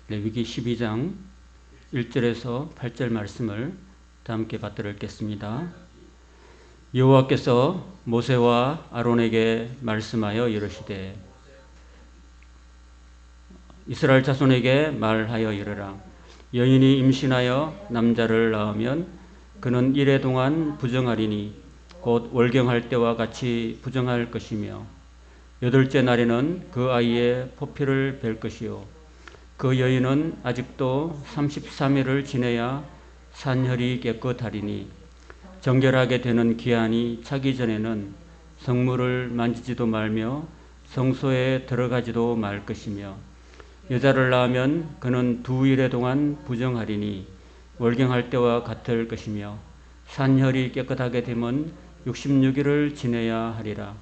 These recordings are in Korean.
레위기 12장 1절에서 8절 말씀을 다 함께 받들어 읽겠습니다. 여호와께서 모세와 아론에게 말씀하여 이르시되 이스라엘 자손에게 말하여 이르라. 여인이 임신하여 남자를 낳으면 그는 이래 동안 부정하리니 곧 월경할 때와 같이 부정할 것이며 여덟째 날에는 그 아이의 포피를 벨 것이요 그 여인은 아직도 33일을 지내야 산혈이 깨끗하리니 정결하게 되는 기한이 차기 전에는 성물을 만지지도 말며 성소에 들어가지도 말 것이며 여자를 낳으면 그는 2일에 동안 부정하리니 월경할 때와 같을 것이며 산혈이 깨끗하게 되면 66일을 지내야 하리라.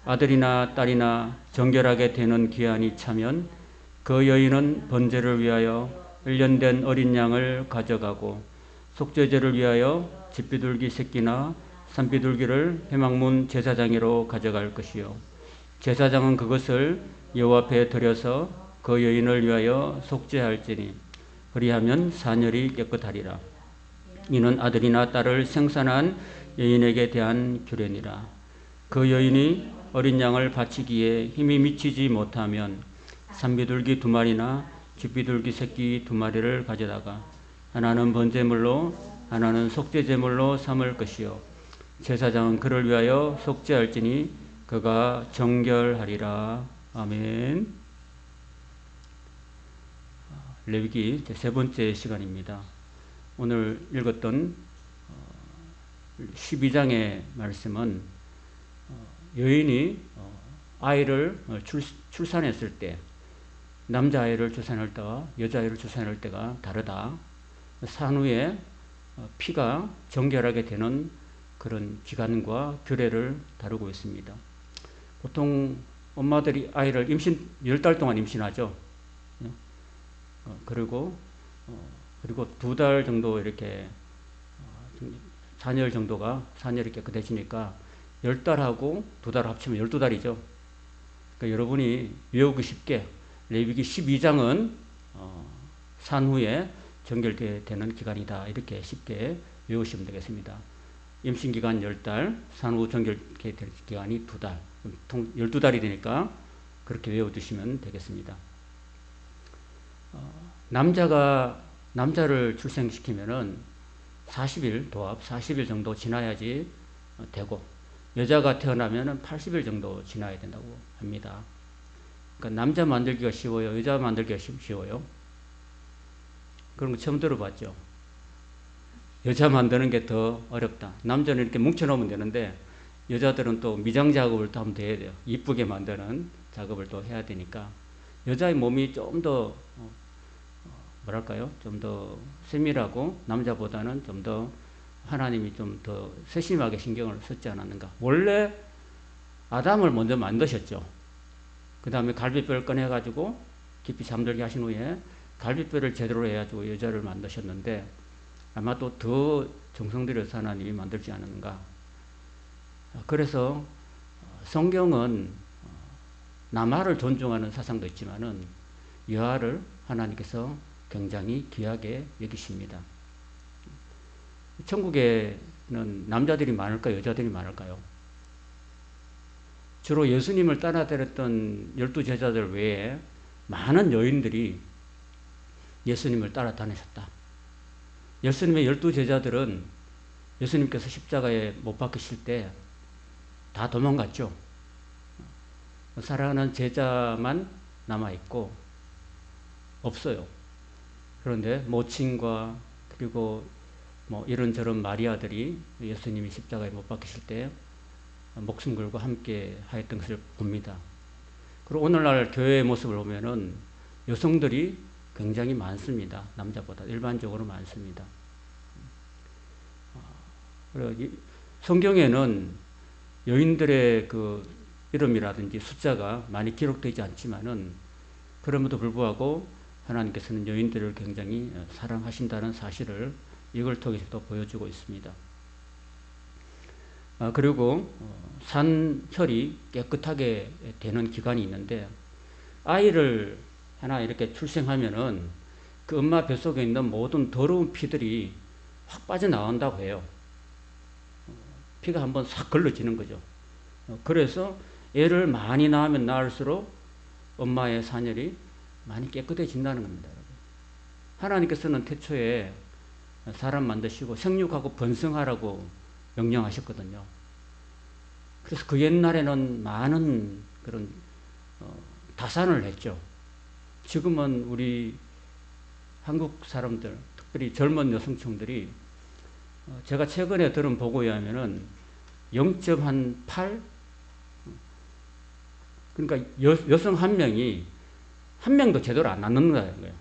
아들이나 딸이나 정결하게 되는 기한이 차면 그 여인은 번제를 위하여 1년 된 어린 양을 가져가고 속죄제를 위하여 집비둘기 새끼나 산비둘기를 회막문 제사장으로 가져갈 것이요 제사장은 그것을 여호와 앞에 드려서 그 여인을 위하여 속죄할지니 그리하면 산혈이 깨끗하리라. 이는 아들이나 딸을 생산한 여인에게 대한 규례니라. 그 여인이 어린 양을 바치기에 힘이 미치지 못하면 산비둘기 2마리나 집비둘기 새끼 2마리를 가져다가 하나는 번제물로 하나는 속죄제물로 삼을 것이요 제사장은 그를 위하여 속죄할지니 그가 정결하리라. 아멘. 레위기 세 번째 시간입니다. 오늘 읽었던 12장의 말씀은 여인이 아이를 출산했을 때 남자아이를 출산할 때와 여자아이를 출산할 때가 다르다. 산후에 피가 정결하게 되는 그런 기간과 규례를 다루고 있습니다. 보통 엄마들이 아이를 10달 동안 임신하죠. 그리고 2달 정도 이렇게 산혈 정도가 산혈이 깨끗해지니까 10달하고 2달 합치면 12달이죠. 그러니까 여러분이 외우기 쉽게 레위기 12장은 산후에 정결되는 기간이다. 이렇게 쉽게 외우시면 되겠습니다. 임신기간 10달, 산후 정결되는 기간이 2달, 총 12달이 되니까 그렇게 외워두시면 되겠습니다. 남자를 출생시키면은 40일 도합 40일 정도 지나야지 되고 여자가 태어나면은 80일 정도 지나야 된다고 합니다. 그러니까 남자 만들기가 쉬워요? 여자 만들기가 쉬워요? 그런 거 처음 들어봤죠? 여자 만드는 게 더 어렵다. 남자는 이렇게 뭉쳐놓으면 되는데 여자들은 또 미장 작업을 또 하면 돼야 돼요. 이쁘게 만드는 작업을 또 해야 되니까 여자의 몸이 좀 더 뭐랄까요? 좀 더 세밀하고 남자보다는 좀 더 하나님이 좀 더 세심하게 신경을 썼지 않았는가. 원래 아담을 먼저 만드셨죠. 그 다음에 갈비뼈를 꺼내가지고 깊이 잠들게 하신 후에 갈비뼈를 제대로 해가지고 여자를 만드셨는데 아마 또 더 정성 들여서 하나님이 만들지 않았는가. 그래서 성경은 남아를 존중하는 사상도 있지만은 여아를 하나님께서 굉장히 귀하게 여기십니다. 천국에는 남자들이 많을까요? 여자들이 많을까요? 주로 예수님을 따라다녔던 12제자들 외에 많은 여인들이 예수님을 따라다니셨다. 예수님의 12제자들은 예수님께서 십자가에 못 박히실 때 다 도망갔죠. 사랑하는 제자만 남아있고 없어요. 그런데 모친과 그리고 뭐 이런저런 마리아들이 예수님이 십자가에 못 박히실 때 목숨 걸고 함께 하였던 것을 봅니다. 그리고 오늘날 교회의 모습을 보면은 여성들이 굉장히 많습니다. 남자보다 일반적으로 많습니다. 성경에는 여인들의 그 이름이라든지 숫자가 많이 기록되지 않지만은 그럼에도 불구하고 하나님께서는 여인들을 굉장히 사랑하신다는 사실을 이걸 통해서도 보여주고 있습니다. 그리고 산혈이 깨끗하게 되는 기간이 있는데 아이를 하나 이렇게 출생하면은 그 엄마 뱃속에 있는 모든 더러운 피들이 확 빠져나온다고 해요. 피가 한번 싹 걸러지는 거죠. 그래서 애를 많이 낳으면 낳을수록 엄마의 산열이 많이 깨끗해진다는 겁니다. 여러분. 하나님께서는 태초에 사람 만드시고 생육하고 번성하라고 명령하셨거든요. 그래서 그 옛날에는 많은 그런 다산을 했죠. 지금은 우리 한국 사람들, 특별히 젊은 여성층들이 제가 최근에 들은 보고에 하면은 0.8 그러니까 여성 한 명이 한 명도 제대로 안 낳는다는 거예요.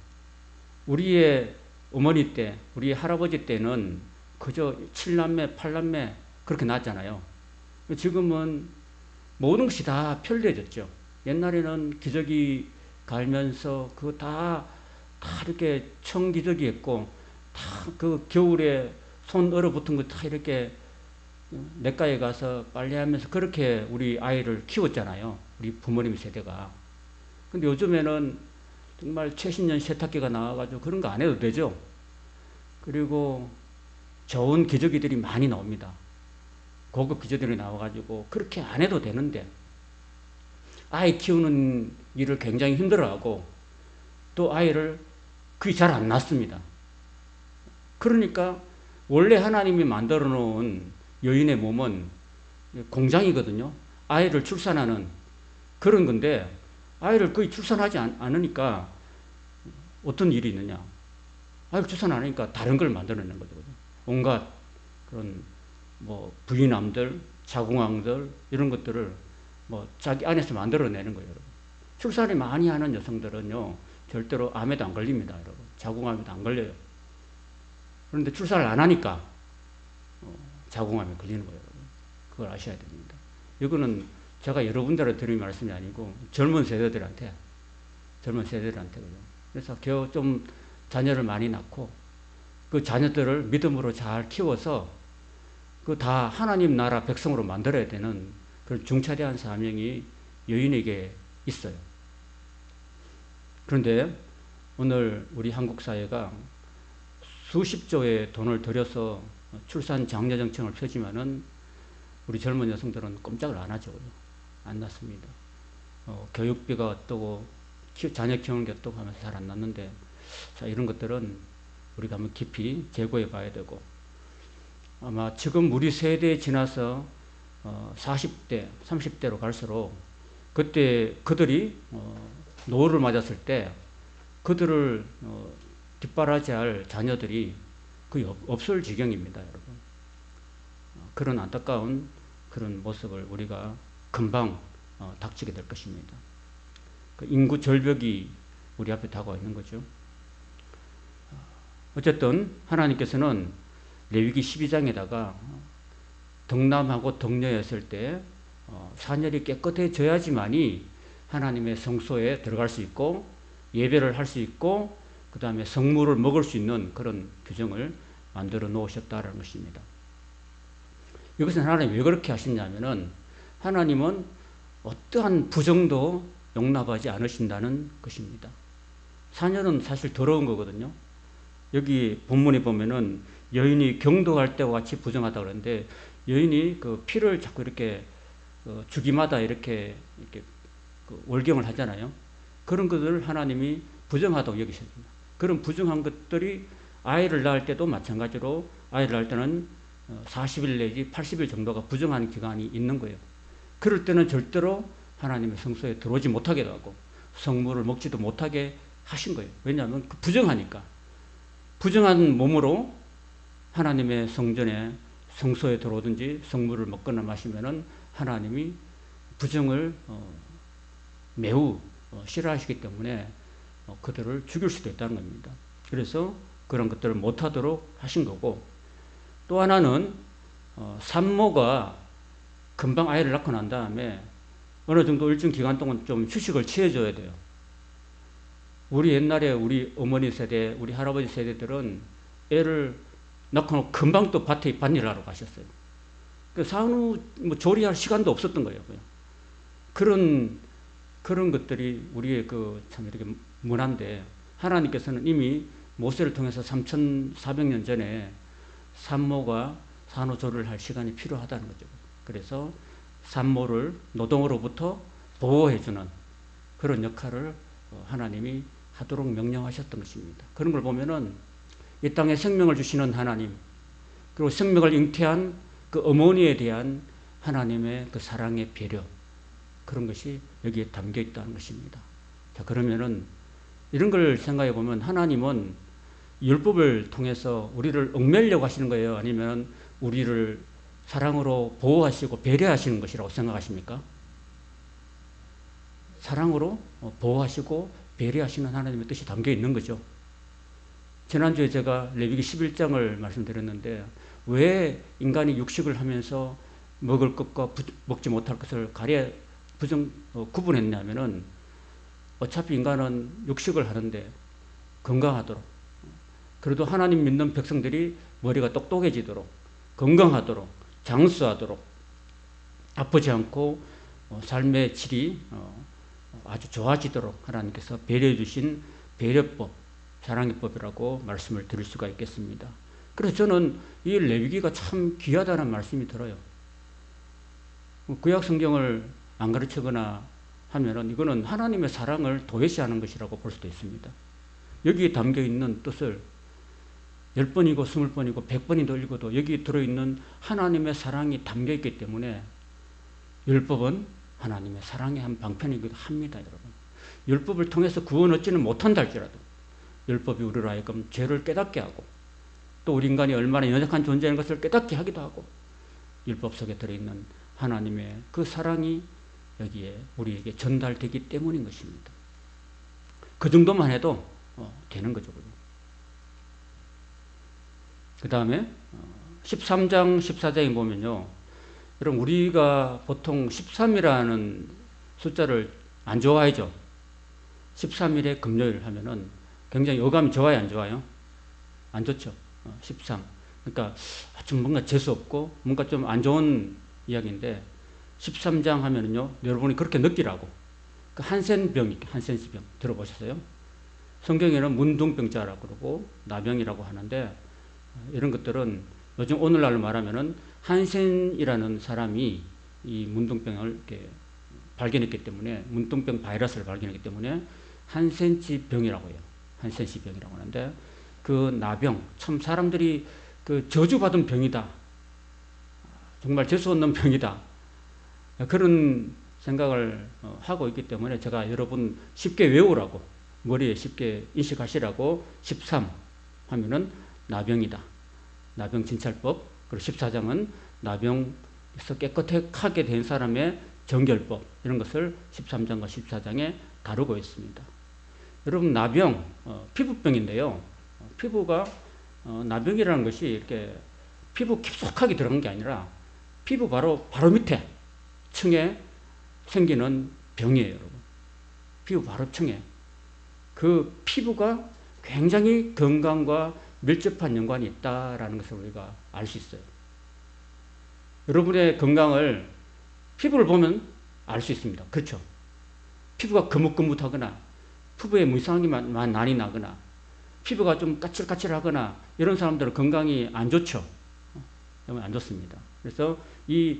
우리의 어머니 때, 우리 할아버지 때는 그저 7남매, 8남매 그렇게 낳았잖아요. 지금은 모든 것이 다 편리해졌죠. 옛날에는 기저귀 갈면서 그거 다 이렇게 청기저귀 했고, 다 그 겨울에 손 얼어붙은 거 다 이렇게 냇가에 가서 빨래하면서 그렇게 우리 아이를 키웠잖아요. 우리 부모님 세대가. 근데 요즘에는 정말 최신형 세탁기가 나와가지고 그런 거 안 해도 되죠. 그리고 좋은 기저귀들이 많이 나옵니다. 고급 기저귀들이 나와가지고 그렇게 안 해도 되는데 아이 키우는 일을 굉장히 힘들어하고 또 아이를 그게 잘 안 낳습니다. 그러니까 원래 하나님이 만들어 놓은 여인의 몸은 공장이거든요. 아이를 출산하는 그런 건데 아이를 거의 출산하지 않으니까 어떤 일이 있느냐. 아이를 출산 안 하니까 다른 걸 만들어내는 거죠. 온갖 그런 뭐 부인암들, 자궁암들 이런 것들을 뭐 자기 안에서 만들어내는 거예요. 여러분. 출산을 많이 하는 여성들은요 절대로 암에도 안 걸립니다. 여러분. 자궁암에도 안 걸려요. 그런데 출산을 안 하니까 자궁암에 걸리는 거예요. 여러분. 그걸 아셔야 됩니다. 이거는 제가 여러분들한테 드리는 말씀이 아니고 젊은 세대들한테 그래서 겨우 좀 자녀를 많이 낳고 그 자녀들을 믿음으로 잘 키워서 그 다 하나님 나라 백성으로 만들어야 되는 그런 중차대한 사명이 여인에게 있어요. 그런데 오늘 우리 한국 사회가 수십조의 돈을 들여서 출산 장려 정책을 펴지만은 우리 젊은 여성들은 꼼짝을 안 하죠. 안 낳습니다. 교육비가 어떠고 자녀 키우는 게 어떠고 하면서 잘 안 낳는데 자, 이런 것들은 우리가 한번 깊이 재고해 봐야 되고 아마 지금 우리 세대에 지나서 40대, 30대로 갈수록 그때 그들이 노후를 맞았을 때 그들을 뒷바라지할 자녀들이 거의 없을 지경입니다, 여러분. 그런 안타까운 그런 모습을 우리가 금방 닥치게 될 것입니다. 그 인구 절벽이 우리 앞에 다가와 있는 거죠. 어쨌든 하나님께서는 레위기 12장에다가 덕남하고 덕녀였을 때 산열이 깨끗해져야지만이 하나님의 성소에 들어갈 수 있고 예배를 할 수 있고 그 다음에 성물을 먹을 수 있는 그런 규정을 만들어 놓으셨다는 것입니다. 이것은 하나님이 왜 그렇게 하셨냐면은 하나님은 어떠한 부정도 용납하지 않으신다는 것입니다. 산열은 사실 더러운 거거든요. 여기 본문에 보면은 여인이 경도할 때와 같이 부정하다 그러는데 여인이 그 피를 자꾸 이렇게 주기마다 이렇게 그 월경을 하잖아요. 그런 것을 하나님이 부정하다고 여기십니다. 그런 부정한 것들이 아이를 낳을 때도 마찬가지로 아이를 낳을 때는 40일 내지 80일 정도가 부정한 기간이 있는 거예요. 그럴 때는 절대로 하나님의 성소에 들어오지 못하게 하고 성물을 먹지도 못하게 하신 거예요. 왜냐하면 부정하니까. 부정한 몸으로 하나님의 성전에 성소에 들어오든지 성물을 먹거나 마시면은 하나님이 부정을 매우 싫어하시기 때문에 그들을 죽일 수도 있다는 겁니다. 그래서 그런 것들을 못하도록 하신 거고 또 하나는 산모가 금방 아이를 낳고 난 다음에 어느 정도 일정 기간 동안 좀 휴식을 취해줘야 돼요. 우리 옛날에 우리 어머니 세대, 우리 할아버지 세대들은 애를 낳고 금방 또 밭에 밭일을 하러 가셨어요. 그 산후 뭐 조리할 시간도 없었던 거예요. 그런 것들이 우리의 그 참 이렇게 문화인데 하나님께서는 이미 모세를 통해서 3,400년 전에 산모가 산후조리를 할 시간이 필요하다는 거죠. 그래서 산모를 노동으로부터 보호해주는 그런 역할을 하나님이 하도록 명령하셨던 것입니다. 그런 걸 보면은 이 땅에 생명을 주시는 하나님, 그리고 생명을 잉태한 그 어머니에 대한 하나님의 그 사랑의 배려, 그런 것이 여기에 담겨 있다는 것입니다. 자, 그러면은 이런 걸 생각해 보면 하나님은 율법을 통해서 우리를 얽매려고 하시는 거예요? 아니면 우리를 사랑으로 보호하시고 배려하시는 것이라고 생각하십니까? 사랑으로 보호하시고 배려하시는 하나님의 뜻이 담겨 있는 거죠. 지난주에 제가 레위기 11장을 말씀드렸는데 왜 인간이 육식을 하면서 먹을 것과 먹지 못할 것을 가려 구분했냐면은 어차피 인간은 육식을 하는데 건강하도록, 그래도 하나님 믿는 백성들이 머리가 똑똑해지도록, 건강하도록, 장수하도록, 아프지 않고 삶의 질이 아주 좋아지도록 하나님께서 배려해 주신 배려법, 사랑의 법이라고 말씀을 드릴 수가 있겠습니다. 그래서 저는 이 레위기가 참 귀하다는 말씀이 들어요. 구약 성경을 안 가르치거나 하면은 이거는 하나님의 사랑을 도외시하는 것이라고 볼 수도 있습니다. 여기에 담겨 있는 뜻을 10번이고 20번이고 100번이도 읽어도 여기 들어있는 하나님의 사랑이 담겨 있기 때문에 율법은 하나님의 사랑의 한 방편이기도 합니다, 여러분. 율법을 통해서 구원 얻지는 못한다 할지라도 율법이 우리로 하여금 죄를 깨닫게 하고 또 우리 인간이 얼마나 연약한 존재인 것을 깨닫게 하기도 하고 율법 속에 들어있는 하나님의 그 사랑이 여기에 우리에게 전달되기 때문인 것입니다. 그 정도만 해도 되는 거죠. 그 다음에 13장 14장에 보면요, 여러분 우리가 보통 13이라는 숫자를 안 좋아하죠. 13일에 금요일 하면은 굉장히 어감이 좋아요, 안 좋아요? 안 좋죠. 13. 그러니까 좀 뭔가 재수 없고 뭔가 좀 안 좋은 이야기인데 13장 하면은요, 여러분이 그렇게 느끼라고. 그 한센병, 한센시병 들어보셨어요? 성경에는 문둥병자라고 그러고 나병이라고 하는데 이런 것들은 요즘 오늘날로 말하면은 한센이라는 사람이 이 문둥병을 이렇게 발견했기 때문에 문둥병 바이러스를 발견했기 때문에 한센치병이라고 해요. 한센시병이라고 하는데 그 나병, 참 사람들이 그 저주받은 병이다. 정말 재수 없는 병이다. 그런 생각을 하고 있기 때문에 제가 여러분 쉽게 외우라고, 머리에 쉽게 인식하시라고 13 하면은 나병이다. 나병 진찰법. 그리고 14장은 나병에서 깨끗하게 된 사람의 정결법. 이런 것을 13장과 14장에 다루고 있습니다. 여러분 나병, 피부병인데요. 피부가 나병이라는 것이 이렇게 피부 깊숙하게 들어간 게 아니라 피부 바로 밑에 층에 생기는 병이에요, 여러분. 피부 바로 층에. 그 피부가 굉장히 건강과 밀접한 연관이 있다라는 것을 우리가 알 수 있어요. 여러분의 건강을 피부를 보면 알 수 있습니다. 그렇죠? 피부가 거뭇거뭇하거나 피부에 무이상하게 난이 나거나 피부가 좀 까칠까칠하거나 이런 사람들은 건강이 안 좋죠. 안 좋습니다. 그래서 이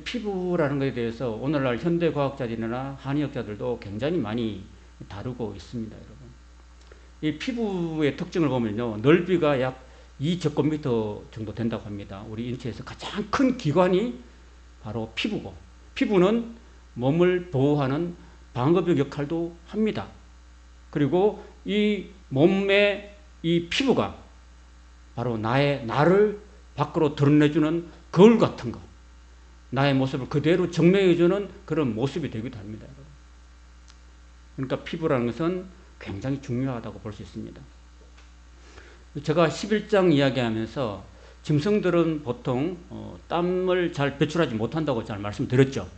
피부라는 것에 대해서 오늘날 현대 과학자들이나 한의학자들도 굉장히 많이 다루고 있습니다, 여러분. 이 피부의 특징을 보면요, 넓이가 약 2제곱미터 정도 된다고 합니다. 우리 인체에서 가장 큰 기관이 바로 피부고, 피부는 몸을 보호하는 방어벽 역할도 합니다. 그리고 이 몸의 이 피부가 바로 나를 밖으로 드러내주는 거울 같은 거, 나의 모습을 그대로 증명해주는 그런 모습이 되기도 합니다. 그러니까 피부라는 것은 굉장히 중요하다고 볼 수 있습니다. 제가 11장 이야기하면서 짐승들은 보통 땀을 잘 배출하지 못한다고 잘 말씀드렸죠.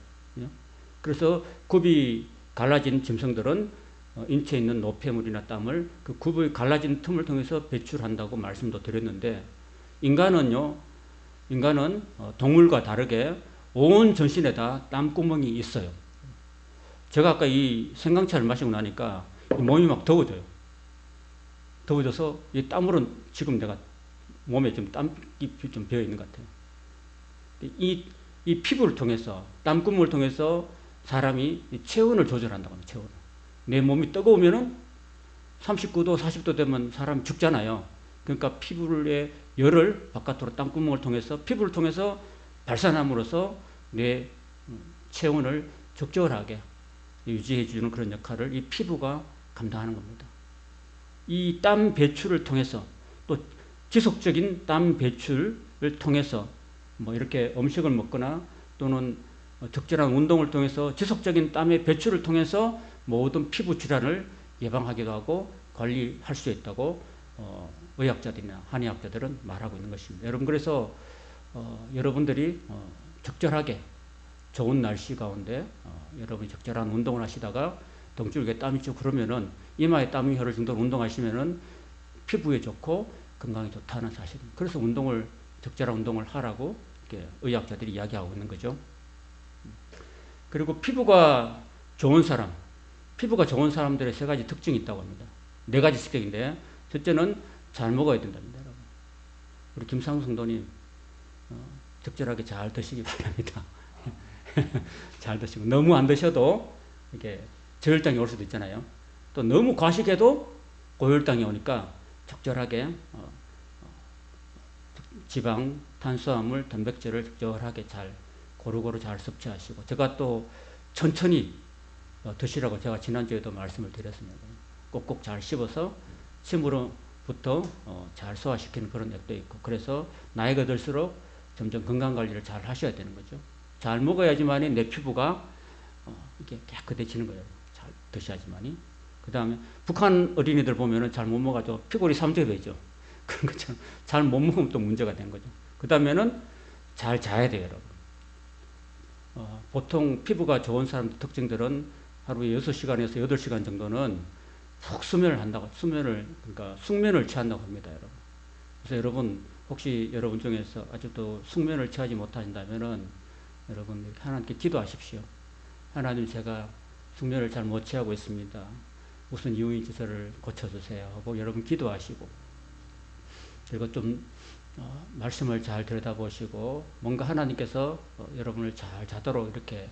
그래서 굽이 갈라진 짐승들은 인체에 있는 노폐물이나 땀을 그 굽이 갈라진 틈을 통해서 배출한다고 말씀도 드렸는데 인간은 동물과 다르게 온 전신에다 땀구멍이 있어요. 제가 아까 이 생강차를 마시고 나니까 몸이 막 더워져요. 더워져서 이 땀으로 지금 내가 몸에 좀 땀이 좀 배어 있는 것 같아요. 이 피부를 통해서, 땀구멍을 통해서 사람이 체온을 조절한다고 합니다. 체온을. 내 몸이 뜨거우면은 39도, 40도 되면 사람이 죽잖아요. 그러니까 피부의 열을 바깥으로 땀구멍을 통해서, 피부를 통해서 발산함으로써 내 체온을 적절하게 유지해주는 그런 역할을 이 피부가 감당하는 겁니다. 이 땀 배출을 통해서, 또 지속적인 땀 배출을 통해서 뭐 이렇게 음식을 먹거나 또는 적절한 운동을 통해서 지속적인 땀의 배출을 통해서 모든 피부 질환을 예방하기도 하고 관리할 수 있다고 의학자들이나 한의학자들은 말하고 있는 것입니다. 여러분, 그래서 여러분들이 적절하게 좋은 날씨 가운데 여러분이 적절한 운동을 하시다가 등줄기에 땀이 쭉 흐르면은 이마에 땀이 흐를 정도로 운동하시면은 피부에 좋고 건강에 좋다는 사실입니다. 그래서 적절한 운동을 하라고 이렇게 의학자들이 이야기하고 있는 거죠. 그리고 피부가 좋은 사람들의 세 가지 특징이 있다고 합니다. 네 가지 특징인데, 첫째는 잘 먹어야 된답니다. 여러분. 우리 김상수 성도님 적절하게 잘 드시기 바랍니다. 잘 드시고, 너무 안 드셔도 이렇게 저혈당이 올 수도 있잖아요. 또 너무 과식해도 고혈당이 오니까 적절하게 지방, 탄수화물, 단백질을 적절하게 잘 고루고루 잘 섭취하시고, 제가 또 천천히 드시라고 제가 지난주에도 말씀을 드렸습니다. 꼭꼭 잘 씹어서 침으로부터 잘 소화시키는 그런 약도 있고, 그래서 나이가 들수록 점점 건강관리를 잘 하셔야 되는 거죠. 잘 먹어야지만이 내 피부가 이렇게 깨끗해지는 거예요. 잘 드셔야지만이. 그 다음에 북한 어린이들 보면은 잘 못 먹어가지고 피골이 삼재배죠. 그런 것처럼 잘 못 먹으면 또 문제가 된 거죠. 그 다음에는 잘 자야 돼요, 여러분. 보통 피부가 좋은 사람들 특징들은 하루에 6시간에서 8시간 정도는 푹 수면을 한다고, 그러니까 숙면을 취한다고 합니다, 여러분. 그래서 여러분, 혹시 여러분 중에서 아직도 숙면을 취하지 못하신다면은 여러분 하나님께 기도하십시오. 하나님, 제가 숙면을 잘 못 취하고 있습니다. 무슨 이유인지 저를 고쳐주세요 하고 여러분 기도하시고, 그리고 좀 말씀을 잘 들여다보시고 뭔가 하나님께서 여러분을 잘 자도록 이렇게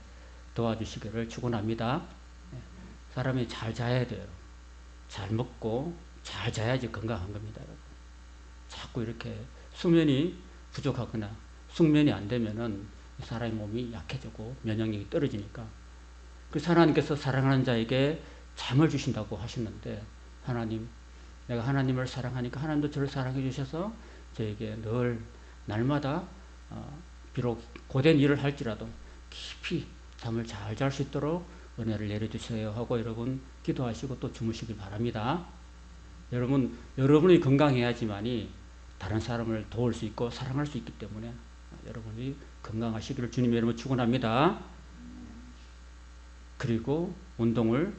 도와주시기를 축원합니다. 사람이 잘 자야 돼요. 잘 먹고 잘 자야지 건강한 겁니다, 여러분. 자꾸 이렇게 수면이 부족하거나 숙면이 안 되면은 사람의 몸이 약해지고 면역력이 떨어지니까. 그래서 하나님께서 사랑하는 자에게 잠을 주신다고 하셨는데, 하나님, 내가 하나님을 사랑하니까 하나님도 저를 사랑해 주셔서 저에게 늘 날마다 비록 고된 일을 할지라도 깊이 잠을 잘 잘 수 있도록 은혜를 내려주세요 하고 여러분 기도하시고 또 주무시길 바랍니다. 여러분이 건강해야지만이 다른 사람을 도울 수 있고 사랑할 수 있기 때문에 여러분이 건강하시기를 주님의 이름으로 축원합니다. 그리고 운동을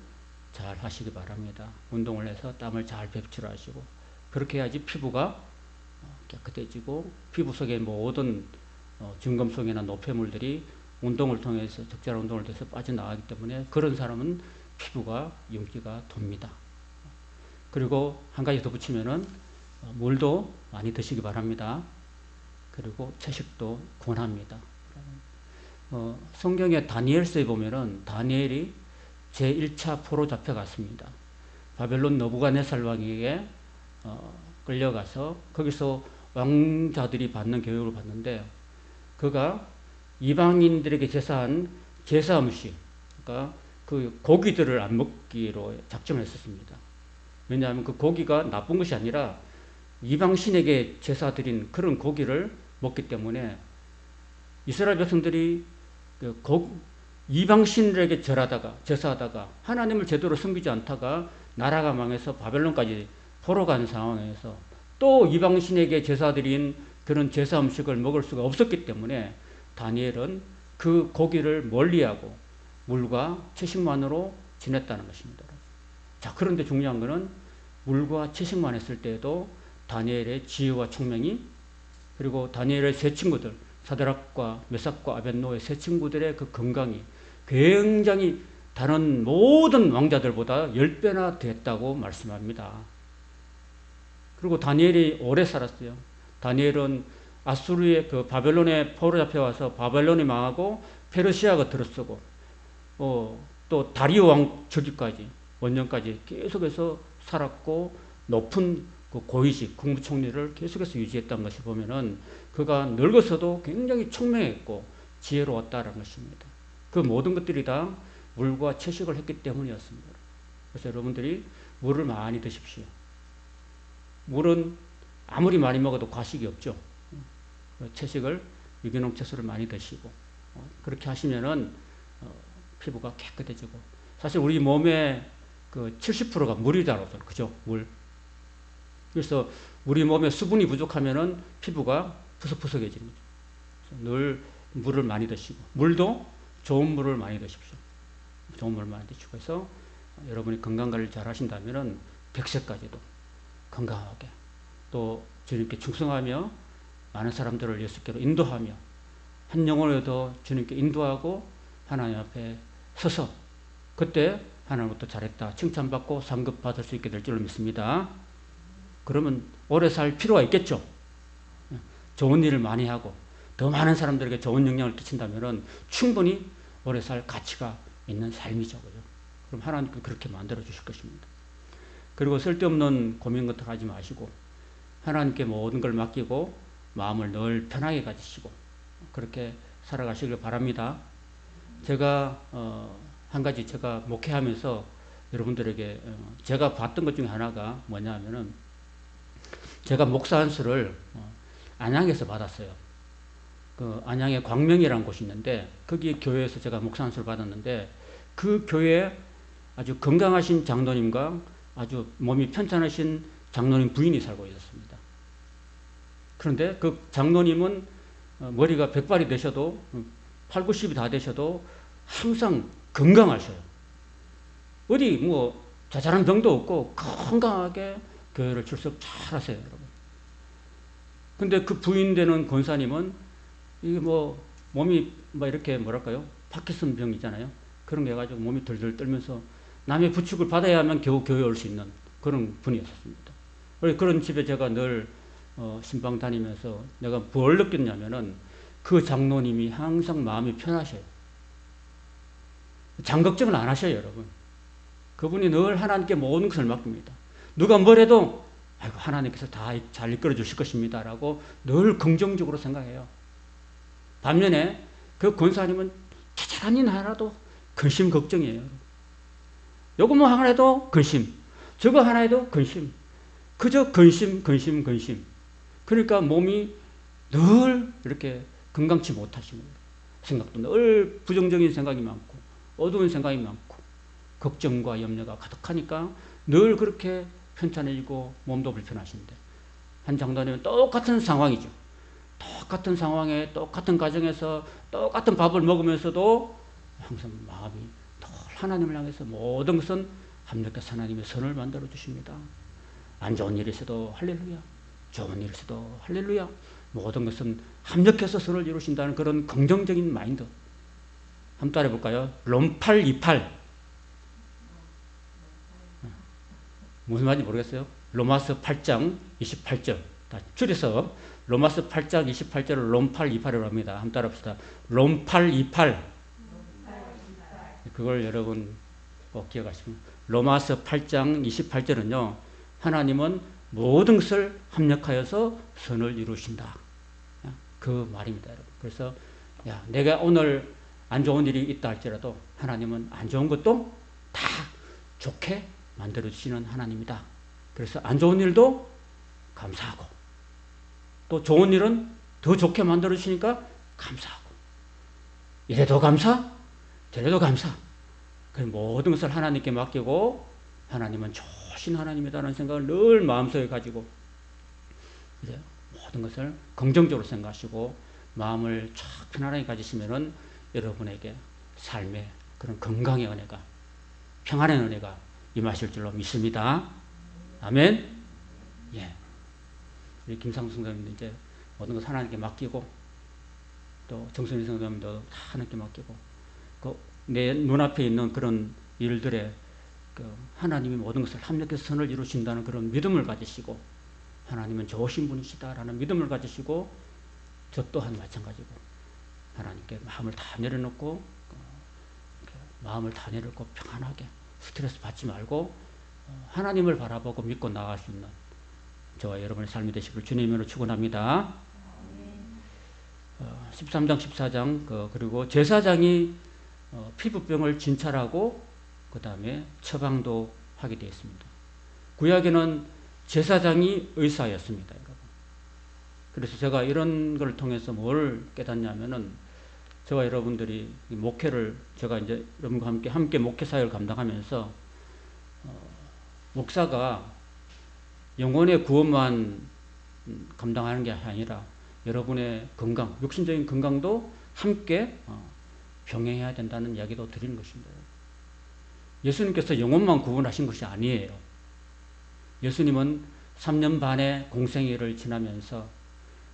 잘 하시기 바랍니다. 운동을 해서 땀을 잘 배출하시고, 그렇게 해야지 피부가 깨끗해지고 피부 속의 모든 중금속이나 노폐물들이 운동을 통해서, 적절한 운동을 통해서 빠져나가기 때문에 그런 사람은 피부가 윤기가 돕니다. 그리고 한 가지 더 붙이면은 물도 많이 드시기 바랍니다. 그리고 채식도 권합니다. 성경의 다니엘서에 보면은 다니엘이 제1차 포로 잡혀갔습니다. 바벨론 느부갓네살 왕에게 끌려가서 거기서 왕자들이 받는 교육을 받는데, 그가 이방인들에게 제사한 제사 음식, 그러니까 그 고기들을 안 먹기로 작정을 했었습니다. 왜냐하면 그 고기가 나쁜 것이 아니라 이방신에게 제사 드린 그런 고기를 먹기 때문에 이스라엘 백성들이 이방신들에게 제사하다가 하나님을 제대로 섬기지 않다가 나라가 망해서 바벨론까지 포로 간 상황에서 또 이방신에게 제사드린 그런 제사 음식을 먹을 수가 없었기 때문에 다니엘은 그 고기를 멀리하고 물과 채식만으로 지냈다는 것입니다. 자, 그런데 중요한 것은 물과 채식만 했을 때에도 다니엘의 지혜와 총명이, 그리고 다니엘의 세 친구들 사드락과 메삭과 아벳노의 세 친구들의 그 건강이 굉장히 다른 모든 왕자들보다 10배나 됐다고 말씀합니다. 그리고 다니엘이 오래 살았어요. 다니엘은 아수르의 그 바벨론에 포로 잡혀와서 바벨론이 망하고 페르시아가 들어서고 또 다리오 왕 저기까지 원년까지 계속해서 살았고 높은 그 고위직 국무총리를 계속해서 유지했던 것을 보면은 그가 늙어서도 굉장히 총명했고 지혜로웠다는 것입니다. 그 모든 것들이 다 물과 채식을 했기 때문이었습니다. 그래서 여러분들이 물을 많이 드십시오. 물은 아무리 많이 먹어도 과식이 없죠. 채식을 유기농 채소를 많이 드시고 그렇게 하시면은 피부가 깨끗해지고 사실 우리 몸의 그 70%가 물이라고 그죠? 물. 그래서 우리 몸에 수분이 부족하면은 피부가 푸석푸석해지는 거죠. 늘 물을 많이 드시고 물도 좋은 물을 많이 드십시오. 좋은 물을 많이 드시고 해서 여러분이 건강관리를 잘 하신다면은 100세까지도 건강하게 또 주님께 충성하며 많은 사람들을 예수께로 인도하며 한 영혼에도 주님께 인도하고 하나님 앞에 서서 그때 하나님부터 잘했다 칭찬받고 상급 받을 수 있게 될 줄로 믿습니다. 그러면 오래 살 필요가 있겠죠. 좋은 일을 많이 하고 더 많은 사람들에게 좋은 영향을 끼친다면 충분히 오래 살 가치가 있는 삶이죠. 그죠? 그럼 하나님께서 그렇게 만들어 주실 것입니다. 그리고 쓸데없는 고민 같은 거 하지 마시고 하나님께 모든 걸 맡기고 마음을 늘 편하게 가지시고 그렇게 살아가시길 바랍니다. 제가 한 가지 제가 목회하면서 여러분들에게 제가 봤던 것 중에 하나가 뭐냐 하면은 제가 목사 안수를 안양에서 받았어요. 그 안양에 광명이라는 곳이 있는데 거기 교회에서 제가 목사 안수를 받았는데 그 교회에 아주 건강하신 장로님과 아주 몸이 편찮으신 장로님 부인이 살고 있었습니다. 그런데 그 장로님은 머리가 100발이 되셔도 8, 90이 다 되셔도 항상 건강하셔요. 어디 뭐 자잘한 병도 없고 건강하게 교회를 출석 잘 하세요, 여러분. 근데 그 부인 되는 권사님은 이게 뭐 몸이 뭐 이렇게 뭐랄까요? 파킨슨 병 있잖아요. 그런 게 해가지고 몸이 덜덜 떨면서 남의 부축을 받아야만 겨우 교회에 올 수 있는 그런 분이었습니다. 그런 집에 제가 늘 신방 다니면서 내가 뭘 느꼈냐면은 그 장로님이 항상 마음이 편하셔요. 장걱정을 안 하셔요, 여러분. 그분이 늘 하나님께 모든 것을 맡깁니다. 누가 뭘 해도 아이고 하나님께서 다 잘 이끌어 주실 것입니다 라고 늘 긍정적으로 생각해요. 반면에 그 권사님은 자잘한 일 하나도 근심 걱정이에요. 요거 뭐 하나 해도 근심, 저거 하나 해도 근심, 그저 근심. 그러니까 몸이 늘 이렇게 건강치 못하시는 거예요. 생각도 늘 부정적인 생각이 많고 어두운 생각이 많고 걱정과 염려가 가득하니까 늘 그렇게 편찮으시고 몸도 불편하신데 한 장로님은 똑같은 상황이죠. 똑같은 상황에 똑같은 가정에서 똑같은 밥을 먹으면서도 항상 마음이 늘 하나님을 향해서 모든 것은 합력해서 하나님의 선을 만들어 주십니다. 안 좋은 일이 있어도 할렐루야, 좋은 일이 있어도 할렐루야, 모든 것은 합력해서 선을 이루신다는 그런 긍정적인 마인드 한번 따라해 볼까요? 롬828 무슨 말인지 모르겠어요. 로마서 8장 28절 다 줄여서 로마서 8장 28절을 롬828이라고 합니다. 한번 따라 봅시다. 롬828 그걸 여러분 꼭 기억하시면 로마서 8장 28절은요. 하나님은 모든 것을 합력하여서 선을 이루신다. 그 말입니다. 여러분. 그래서 야, 내가 오늘 안 좋은 일이 있다 할지라도 하나님은 안 좋은 것도 다 좋게 만들어주시는 하나님이다. 그래서 안 좋은 일도 감사하고 또 좋은 일은 더 좋게 만들어주시니까 감사하고 이래도 감사, 저래도 감사. 그래서 모든 것을 하나님께 맡기고 하나님은 좋으신 하나님이다라는 생각을 늘 마음속에 가지고 이제 모든 것을 긍정적으로 생각하시고 마음을 쫙 편안하게 가지시면은 여러분에게 삶의 그런 건강의 은혜가 평안의 은혜가 임하실 줄로 믿습니다. 아멘. 예. 우리 김상수 성도님도 이제 모든 것 하나님께 맡기고 또 정선희 성도님도 다 하나님께 맡기고 그 내 눈앞에 있는 그런 일들에 하나님이 모든 것을 합력해서 선을 이루신다는 그런 믿음을 가지시고, 하나님은 좋으신 분이시다라는 믿음을 가지시고, 저 또한 마찬가지고 하나님께 마음을 다 내려놓고 평안하게 스트레스 받지 말고 하나님을 바라보고 믿고 나아갈 수 있는 저와 여러분의 삶이 되시길 주님으로 축원합니다. 13장 14장 그리고 제사장이 피부병을 진찰하고 그 다음에 처방도 하게 되어 있습니다. 구약에는 제사장이 의사였습니다, 여러분. 그래서 제가 이런 걸 통해서 뭘 깨닫냐면은, 저와 여러분들이 목회를, 제가 이제 여러분과 함께 목회 사역을 감당하면서 목사가 영혼의 구원만 감당하는 게 아니라 여러분의 건강, 육신적인 건강도 함께 병행해야 된다는 이야기도 드리는 것입니다. 예수님께서 영혼만 구원하신 것이 아니에요. 예수님은 3년 반의 공생애를 지나면서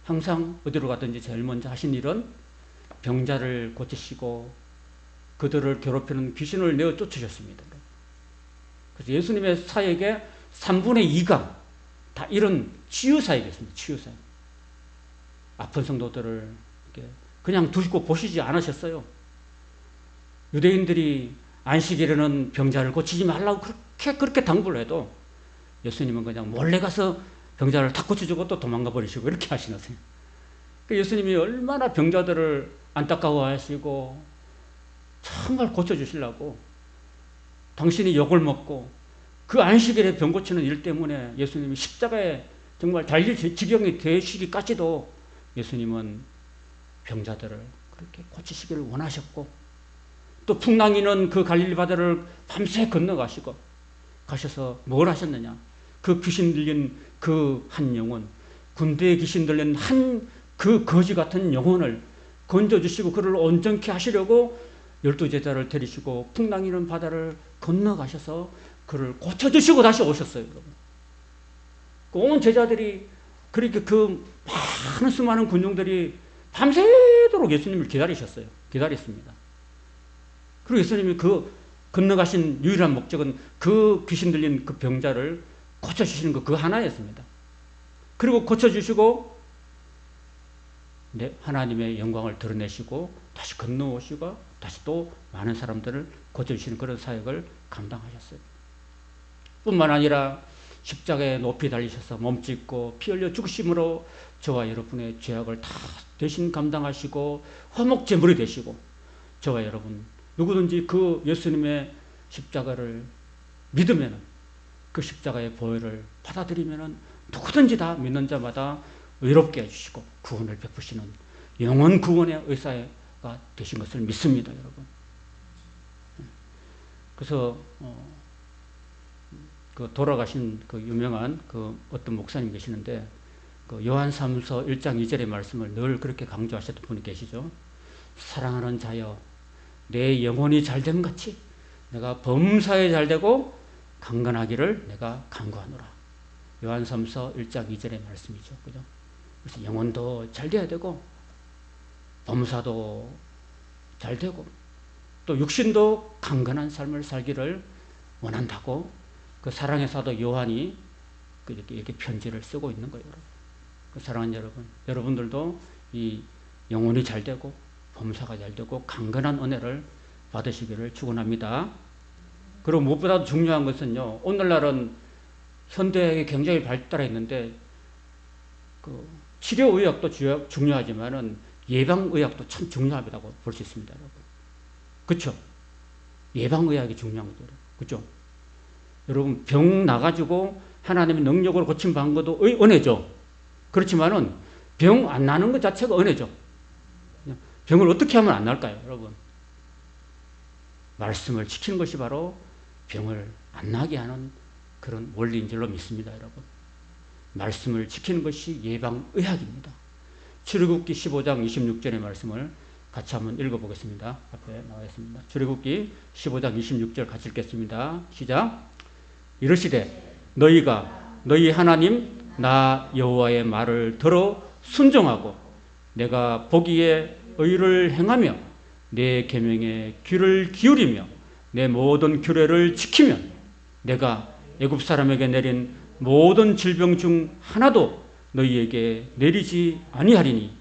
항상 어디로 가든지 제일 먼저 하신 일은 병자를 고치시고 그들을 괴롭히는 귀신을 내어 쫓으셨습니다. 그래서 예수님의 사역의 3분의 2가 다 이런 치유 사역이었습니다. 치유 사역. 아픈 성도들을 그냥 두시고 보시지 않으셨어요. 유대인들이 안식일에는 병자를 고치지 말라고 그렇게 당부를 해도 예수님은 그냥 몰래 가서 병자를 다 고쳐주고 또 도망가 버리시고 이렇게 하시는데요. 예수님이 얼마나 병자들을 안타까워하시고 정말 고쳐주시려고 당신이 욕을 먹고 그 안식일에 병 고치는 일 때문에 예수님이 십자가에 정말 달릴 지경이 되시기까지도 예수님은 병자들을 그렇게 고치시기를 원하셨고, 또 풍랑이는 그 갈릴리 바다를 밤새 건너가시고 가셔서 뭘 하셨느냐, 그 귀신 들린 그 한 영혼, 군대에 귀신 들린 한 그 거지 같은 영혼을 건져주시고 그를 온전케 하시려고 12제자를 데리시고 풍랑이는 바다를 건너가셔서 그를 고쳐주시고 다시 오셨어요, 여러분. 온 제자들이 그렇게 그 많은 수많은 군중들이 밤새도록 예수님을 기다렸습니다. 그리고 예수님이 그 건너가신 유일한 목적은 그 귀신 들린 그 병자를 고쳐주시는 거 그 하나였습니다. 그리고 고쳐주시고 하나님의 영광을 드러내시고 다시 건너오시고 다시 또 많은 사람들을 고쳐주시는 그런 사역을 감당하셨어요. 뿐만 아니라 십자가에 높이 달리셔서 몸짓고 피 흘려 죽으심으로 저와 여러분의 죄악을 다 대신 감당하시고 화목제물이 되시고, 저와 여러분 누구든지 그 예수님의 십자가를 믿으면, 그 십자가의 보혈을 받아들이면 누구든지 다 믿는 자마다 의롭게 해주시고 구원을 베푸시는 영원 구원의 의사가 되신 것을 믿습니다, 여러분. 그래서 그 돌아가신 그 유명한 그 어떤 목사님 계시는데, 그 요한사무서 1장 2절의 말씀을 늘 그렇게 강조하셨던 분이 계시죠. 사랑하는 자여, 내 영혼이 잘됨 같이 내가 범사에 잘되고 강건하기를 내가 간구하노라. 요한사무서 1장 2절의 말씀이죠. 그죠? 그래서 영혼도 잘 돼야 되고 범사도 잘 되고 또 육신도 강건한 삶을 살기를 원한다고 그 사랑의 사도 요한이 이렇게 편지를 쓰고 있는 거예요. 그 사랑하는 여러분, 여러분들도 이 영혼이 잘 되고 범사가 잘 되고 강건한 은혜를 받으시기를 축원합니다. 그리고 무엇보다도 중요한 것은요, 오늘날은 현대학이 굉장히 발달했는데 그 치료의학도 중요하지만은 예방의학도 참 중요하다고 볼 수 있습니다, 여러분. 그렇죠? 예방의학이 중요한 거죠, 그렇죠? 여러분, 병 나가지고 하나님의 능력으로 고침받은 것도 은혜죠. 그렇지만은 병 안 나는 것 자체가 은혜죠. 병을 어떻게 하면 안 날까요, 여러분? 말씀을 지키는 것이 바로 병을 안 나게 하는 그런 원리인 줄로 믿습니다, 여러분. 말씀을 지키는 것이 예방의학입니다. 출애굽기 15장 26절의 말씀을 같이 한번 읽어보겠습니다. 앞에 나와 있습니다. 출애굽기 15장 26절 같이 읽겠습니다. 시작. 이르시되 너희가 너희 하나님 나 여호와의 말을 들어 순종하고 내가 보기에 의를 행하며 내 계명에 귀를 기울이며 내 모든 규례를 지키면 내가 애굽 사람에게 내린 모든 질병 중 하나도 너희에게 내리지 아니하리니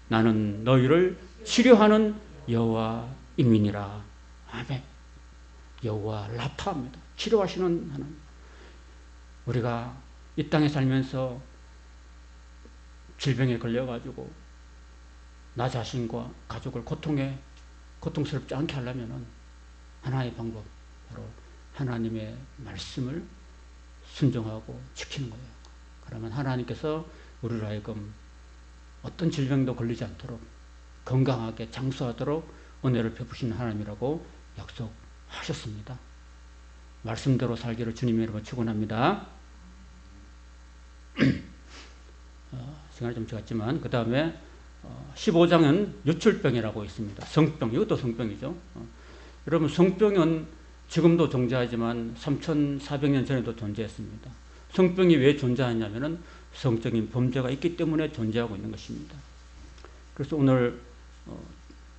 나는 너희를 치료하는 여호와임이니라. 아멘. 여호와 라파입니다. 치료하시는 하나님. 우리가 이 땅에 살면서 질병에 걸려가지고 나 자신과 가족을 고통스럽지 않게 하려면 하나의 방법, 바로 하나님의 말씀을 순종하고 지키는 거예요. 그러면 하나님께서 우리를 하여금 어떤 질병도 걸리지 않도록 건강하게 장수하도록 은혜를 베푸시는 하나님이라고 약속하셨습니다. 말씀대로 살기를 주님의 이름으로 축원합니다. 시간이 좀 지났지만 그 다음에 15장은 유출병이라고 있습니다. 성병, 이것도 성병이죠. 여러분, 성병은 지금도 존재하지만 3,400년 전에도 존재했습니다. 성병이 왜 존재하냐면은 성적인 범죄가 있기 때문에 존재하고 있는 것입니다. 그래서 오늘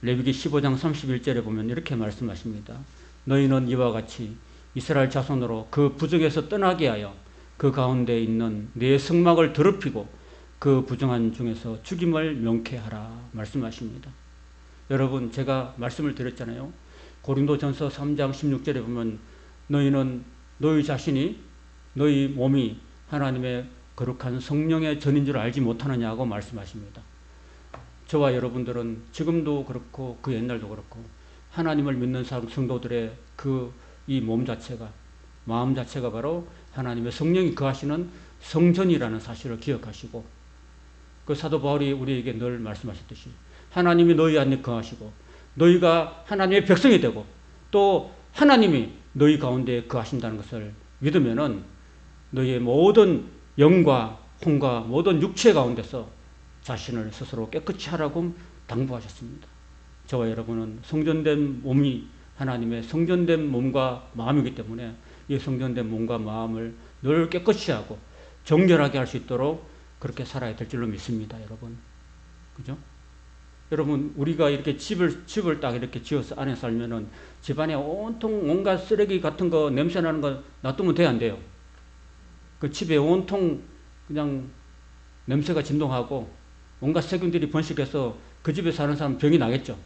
레위기 15장 31절에 보면 이렇게 말씀하십니다. 너희는 이와 같이 이스라엘 자손으로 그 부정에서 떠나게 하여 그 가운데 있는 내 성막을 더럽히고 그 부정한 중에서 죽임을 명쾌하라 말씀하십니다. 여러분, 제가 말씀을 드렸잖아요. 고린도전서 3장 16절에 보면 너희는 너희 자신이 너희 몸이 하나님의 거룩한 성령의 전인 줄 알지 못하느냐고 말씀하십니다. 저와 여러분들은 지금도 그렇고 그 옛날도 그렇고 하나님을 믿는 성도들의 이 몸 자체가, 마음 자체가 바로 하나님의 성령이 거하시는 성전이라는 사실을 기억하시고, 그 사도 바울이 우리에게 늘 말씀하셨듯이 하나님이 너희 안에 거하시고 너희가 하나님의 백성이 되고 또 하나님이 너희 가운데 거하신다는 것을 믿으면은 너희의 모든 영과 혼과 모든 육체 가운데서 자신을 스스로 깨끗이 하라고 당부하셨습니다. 저와 여러분은 성전된 몸이 하나님의 성전된 몸과 마음이기 때문에 이 성전된 몸과 마음을 늘 깨끗이 하고 정결하게 할 수 있도록 그렇게 살아야 될 줄로 믿습니다, 여러분. 그죠? 여러분, 우리가 이렇게 집을 딱 이렇게 지어서 안에 살면은 집안에 온통 온갖 쓰레기 같은 거, 냄새 나는 거 놔두면 돼요, 안 돼요? 그 집에 온통 그냥 냄새가 진동하고 온갖 세균들이 번식해서 그 집에 사는 사람 병이 나겠죠.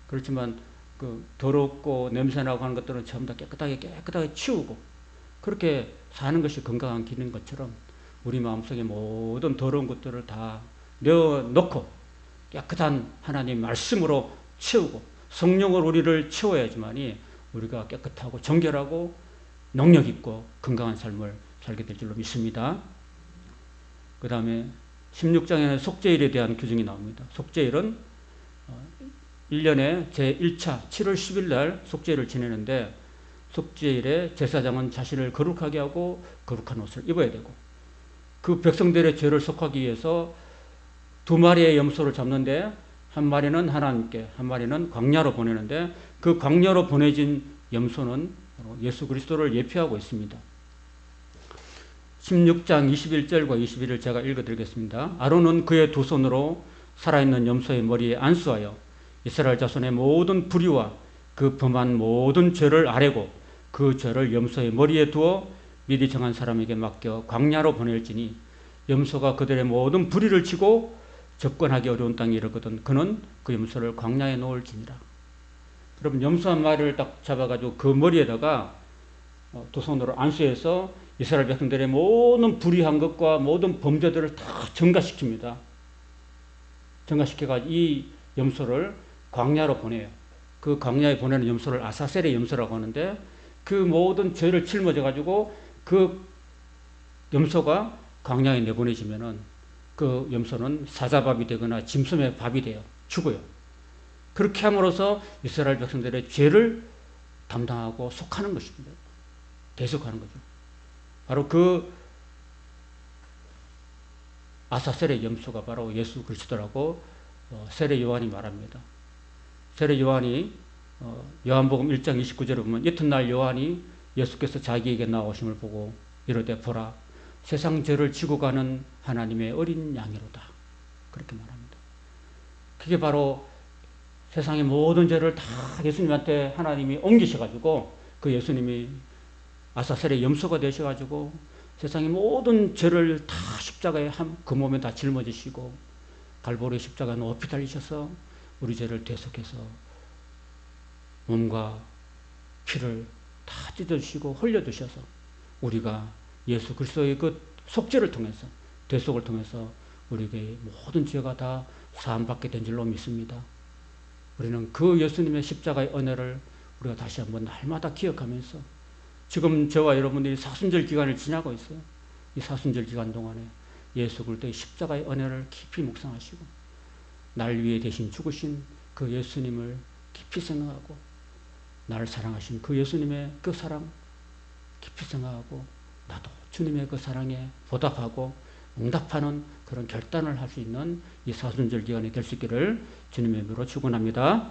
그렇지만 그 더럽고 냄새나고 하는 것들은 전부 다 깨끗하게 치우고 그렇게 사는 것이 건강한 길인 것처럼 우리 마음속에 모든 더러운 것들을 다 내어놓고 깨끗한 하나님 말씀으로 채우고 성령으로 우리를 채워야지만이 우리가 깨끗하고 정결하고 능력 있고 건강한 삶을 살게 될 줄로 믿습니다. 그 다음에 16장에는 속죄일에 대한 규정이 나옵니다. 속죄일은 1년에 제1차 7월 10일 날 속죄일을 지내는데, 속죄일에 제사장은 자신을 거룩하게 하고 거룩한 옷을 입어야 되고, 그 백성들의 죄를 속하기 위해서 2마리의 염소를 잡는데 한 마리는 하나님께, 한 마리는 광야로 보내는데, 그 광야로 보내진 염소는 예수 그리스도를 예표하고 있습니다. 16장 21절과 21을 제가 읽어드리겠습니다. 아론은 그의 두 손으로 살아있는 염소의 머리에 안수하여 이스라엘 자손의 모든 불의와 그 범한 모든 죄를 아뢰고 그 죄를 염소의 머리에 두어 미리 정한 사람에게 맡겨 광야로 보낼지니 염소가 그들의 모든 불의를 치고 접근하기 어려운 땅에 이르거든 그는 그 염소를 광야에 놓을지니라. 여러분, 염소 한 마리를 딱 잡아가지고 그 머리에다가 두 손으로 안수해서 이스라엘 백성들의 모든 불의한 것과 모든 범죄들을 다 전가시킵니다. 전가시켜가지고 이 염소를 광야로 보내요. 그 광야에 보내는 염소를 아사셀의 염소라고 하는데, 그 모든 죄를 짊어져가지고 그 염소가 광야에 내보내지면은 그 염소는 사자밥이 되거나 짐승의 밥이 돼요. 죽어요. 그렇게 함으로써 이스라엘 백성들의 죄를 담당하고 속하는 것입니다. 대속하는 거죠. 바로 그 아사셀의 염소가 바로 예수 그리스도라고 세례 요한이 말합니다. 세례 요한이 요한복음 1장 29절에 보면 이튿날 요한이 예수께서 자기에게 나오심을 보고 이르되 보라 세상 죄를 지고 가는 하나님의 어린 양이로다. 그렇게 말합니다. 그게 바로 세상의 모든 죄를 다 예수님한테 하나님이 옮기셔가지고 그 예수님이 아사셀의 염소가 되셔가지고 세상의 모든 죄를 다 십자가에 그 몸에 다 짊어지시고 갈보리 십자가 높이 달리셔서 우리 죄를 대속해서 몸과 피를 다 찢어주시고 흘려주셔서 우리가 예수 그리스도의 그 속죄를 통해서 대속을 통해서 우리에게 모든 죄가 다 사함받게 된 줄로 믿습니다. 우리는 그 예수님의 십자가의 은혜를 우리가 다시 한번 날마다 기억하면서 지금 저와 여러분들이 사순절 기간을 지나고 있어요. 이 사순절 기간 동안에 예수 그리스도의 십자가의 은혜를 깊이 묵상하시고 날 위해 대신 죽으신 그 예수님을 깊이 생각하고 나를 사랑하신 그 예수님의 그 사랑 깊이 생각하고 나도 주님의 그 사랑에 보답하고 응답하는 그런 결단을 할 수 있는 이 사순절 기간이 될 수 있기를 주님의 이름으로 축원합니다.